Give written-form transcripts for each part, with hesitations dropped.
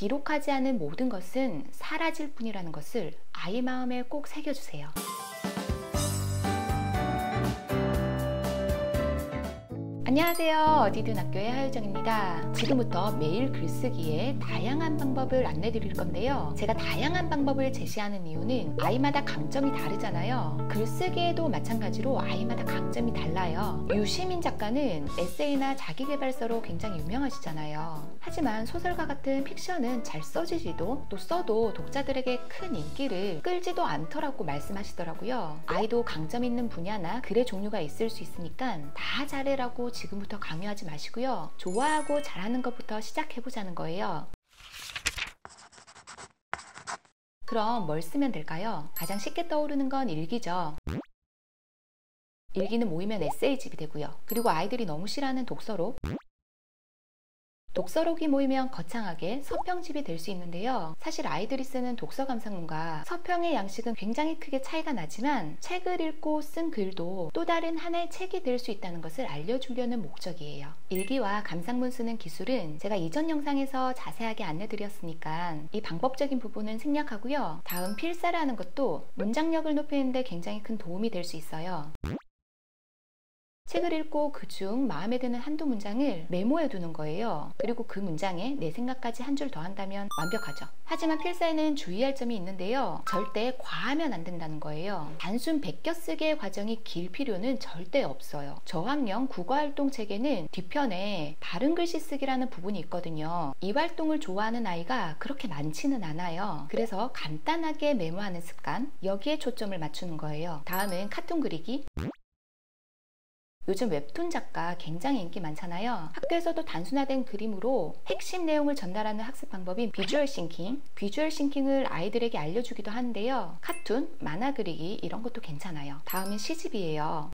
기록하지 않은 모든 것은 사라질 뿐이라는 것을 아이 마음에 꼭 새겨주세요. 안녕하세요. 어디든 학교의 하유정입니다. 지금부터 매일 글쓰기에 다양한 방법을 안내 드릴 건데요. 제가 다양한 방법을 제시하는 이유는 아이마다 강점이 다르잖아요. 글쓰기에도 마찬가지로 아이마다 강점이 달라요. 유시민 작가는 에세이나 자기계발서로 굉장히 유명하시잖아요. 하지만 소설가 같은 픽션은 잘 써지지도 또 써도 독자들에게 큰 인기를 끌지도 않더라고 말씀하시더라고요. 아이도 강점 있는 분야나 글의 종류가 있을 수 있으니까 다 잘해라고 지금부터 강요하지 마시고요. 좋아하고 잘하는 것부터 시작해보자는 거예요. 그럼 뭘 쓰면 될까요? 가장 쉽게 떠오르는 건 일기죠. 일기는 모이면 에세이집이 되고요. 그리고 아이들이 너무 싫어하는 독서록이 모이면 거창하게 서평집이 될 수 있는데요. 사실 아이들이 쓰는 독서 감상문과 서평의 양식은 굉장히 크게 차이가 나지만 책을 읽고 쓴 글도 또 다른 하나의 책이 될 수 있다는 것을 알려주려는 목적이에요. 일기와 감상문 쓰는 기술은 제가 이전 영상에서 자세하게 안내드렸으니까 이 방법적인 부분은 생략하고요. 다음 필사라는 것도 문장력을 높이는데 굉장히 큰 도움이 될 수 있어요. 책을 읽고 그중 마음에 드는 한두 문장을 메모해 두는 거예요. 그리고 그 문장에 내 생각까지 한 줄 더 한다면 완벽하죠. 하지만 필사에는 주의할 점이 있는데요. 절대 과하면 안 된다는 거예요. 단순 베껴쓰기의 과정이 길 필요는 절대 없어요. 저학년 국어활동 책에는 뒤편에 바른 글씨 쓰기라는 부분이 있거든요. 이 활동을 좋아하는 아이가 그렇게 많지는 않아요. 그래서 간단하게 메모하는 습관, 여기에 초점을 맞추는 거예요. 다음은 카툰 그리기. 요즘 웹툰 작가 굉장히 인기 많잖아요. 학교에서도 단순화된 그림으로 핵심 내용을 전달하는 학습 방법인 비주얼 싱킹. 비주얼 싱킹을 아이들에게 알려주기도 하는데요. 카툰, 만화 그리기 이런 것도 괜찮아요. 다음은 시집이에요.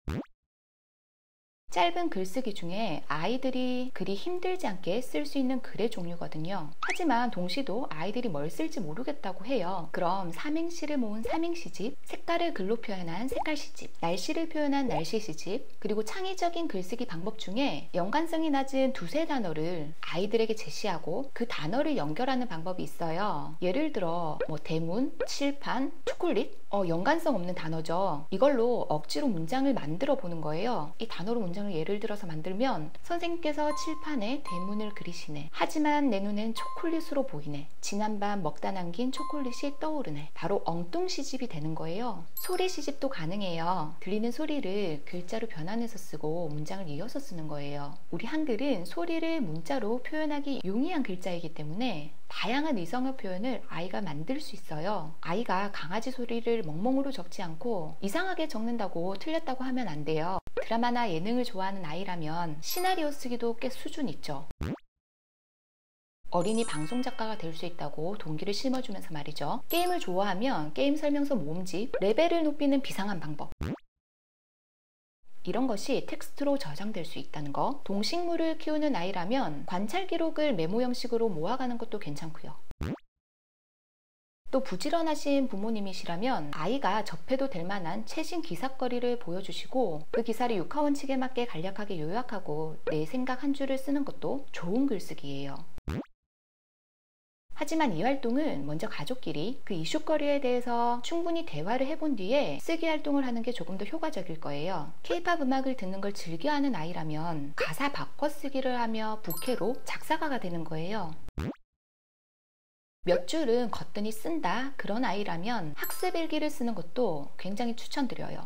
짧은 글쓰기 중에 아이들이 글이 힘들지 않게 쓸 수 있는 글의 종류거든요. 하지만 동시도 아이들이 뭘 쓸지 모르겠다고 해요. 그럼 삼행시를 모은 삼행시집, 색깔을 글로 표현한 색깔시집, 날씨를 표현한 날씨시집, 그리고 창의적인 글쓰기 방법 중에 연관성이 낮은 두세 단어를 아이들에게 제시하고 그 단어를 연결하는 방법이 있어요. 예를 들어 대문, 칠판, 초콜릿, 연관성 없는 단어죠. 이걸로 억지로 문장을 만들어 보는 거예요. 이 단어로 문장을 예를 들어서 만들면 선생님께서 칠판에 대문을 그리시네. 하지만 내 눈엔 초콜릿으로 보이네. 지난밤 먹다 남긴 초콜릿이 떠오르네. 바로 엉뚱시집이 되는 거예요. 소리시집도 가능해요. 들리는 소리를 글자로 변환해서 쓰고 문장을 이어서 쓰는 거예요. 우리 한글은 소리를 문자로 표현하기 용이한 글자이기 때문에 다양한 의성어 표현을 아이가 만들 수 있어요. 아이가 강아지 소리를 멍멍으로 적지 않고 이상하게 적는다고 틀렸다고 하면 안 돼요. 드라마나 예능을 좋아하는 아이라면 시나리오 쓰기도 꽤 수준 있죠. 어린이 방송 작가가 될 수 있다고 동기를 심어주면서 말이죠. 게임을 좋아하면 게임 설명서 모음집, 레벨을 높이는 비상한 방법, 이런 것이 텍스트로 저장될 수 있다는 거. 동식물을 키우는 아이라면 관찰 기록을 메모 형식으로 모아가는 것도 괜찮고요. 또 부지런하신 부모님이시라면 아이가 접해도 될 만한 최신 기사거리를 보여주시고 그 기사를 육하원칙에 맞게 간략하게 요약하고 내 생각 한 줄을 쓰는 것도 좋은 글쓰기예요. 하지만 이 활동은 먼저 가족끼리 그 이슈거리에 대해서 충분히 대화를 해본 뒤에 쓰기 활동을 하는 게 조금 더 효과적일 거예요. K-팝 음악을 듣는 걸 즐겨하는 아이라면 가사 바꿔쓰기를 하며 부캐로 작사가가 되는 거예요. 몇 줄은 거뜬히 쓴다 그런 아이라면 학습일기를 쓰는 것도 굉장히 추천드려요.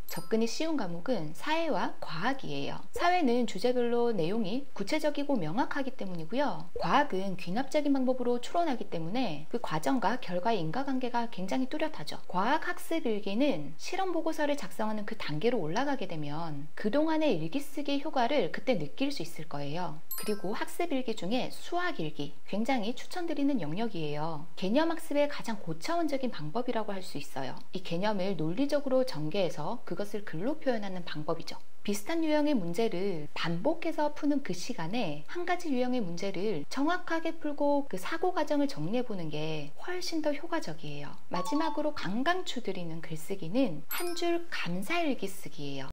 접근이 쉬운 과목은 사회와 과학이에요. 사회는 주제별로 내용이 구체적이고 명확하기 때문이고요. 과학은 귀납적인 방법으로 추론하기 때문에 그 과정과 결과의 인과관계가 굉장히 뚜렷하죠. 과학 학습 일기는 실험 보고서를 작성하는 그 단계로 올라가게 되면 그동안의 일기 쓰기 효과를 그때 느낄 수 있을 거예요. 그리고 학습 일기 중에 수학 일기 굉장히 추천드리는 영역이에요. 개념 학습의 가장 고차원적인 방법이라고 할 수 있어요. 이 개념을 논리적으로 전개해서 그것을 글로 표현하는 방법이죠. 비슷한 유형의 문제를 반복해서 푸는 그 시간에 한 가지 유형의 문제를 정확하게 풀고 그 사고 과정을 정리해 보는 게 훨씬 더 효과적이에요. 마지막으로 강강추드리는 글쓰기는 한 줄 감사일기 쓰기예요.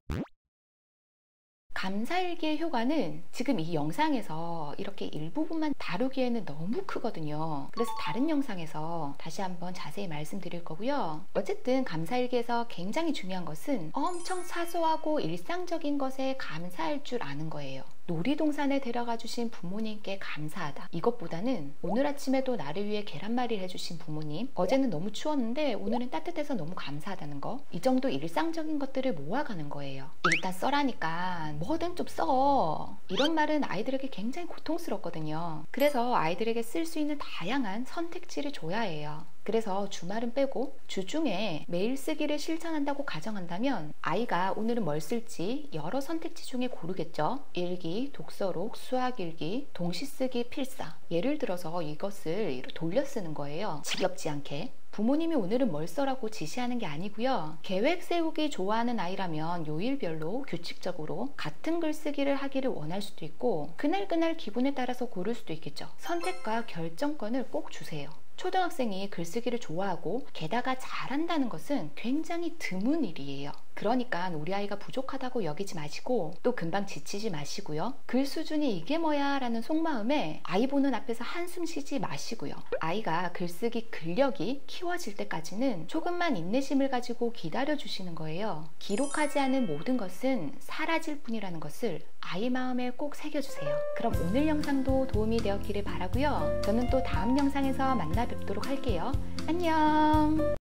감사일기의 효과는 지금 이 영상에서 이렇게 일부분만 다루기에는 너무 크거든요. 그래서 다른 영상에서 다시 한번 자세히 말씀드릴 거고요. 어쨌든 감사일기에서 굉장히 중요한 것은 엄청 사소하고 일상적인 것에 감사할 줄 아는 거예요. 놀이동산에 데려가 주신 부모님께 감사하다. 이것보다는 오늘 아침에도 나를 위해 계란말이를 해주신 부모님, 어제는 너무 추웠는데 오늘은 따뜻해서 너무 감사하다는 거. 이 정도 일상적인 것들을 모아가는 거예요. 일단 써라니까 뭐든 좀 써. 이런 말은 아이들에게 굉장히 고통스럽거든요. 그래서 아이들에게 쓸 수 있는 다양한 선택지를 줘야 해요. 그래서 주말은 빼고 주중에 매일 쓰기를 실천한다고 가정한다면 아이가 오늘은 뭘 쓸지 여러 선택지 중에 고르겠죠. 일기, 독서록, 수학일기, 동시쓰기 필사. 예를 들어서 이것을 돌려 쓰는 거예요. 지겹지 않게. 부모님이 오늘은 뭘 써라고 지시하는 게 아니고요. 계획 세우기 좋아하는 아이라면 요일별로 규칙적으로 같은 글쓰기를 하기를 원할 수도 있고 그날 기분에 따라서 고를 수도 있겠죠. 선택과 결정권을 꼭 주세요. 초등학생이 글쓰기를 좋아하고 게다가 잘한다는 것은 굉장히 드문 일이에요. 그러니까 우리 아이가 부족하다고 여기지 마시고 또 금방 지치지 마시고요. 글 수준이 이게 뭐야 라는 속마음에 아이 보는 앞에서 한숨 쉬지 마시고요. 아이가 글쓰기 근력이 키워질 때까지는 조금만 인내심을 가지고 기다려 주시는 거예요. 기록하지 않은 모든 것은 사라질 뿐이라는 것을 아이 마음에 꼭 새겨주세요. 그럼 오늘 영상도 도움이 되었기를 바라고요. 저는 또 다음 영상에서 만나 뵙도록 할게요. 안녕.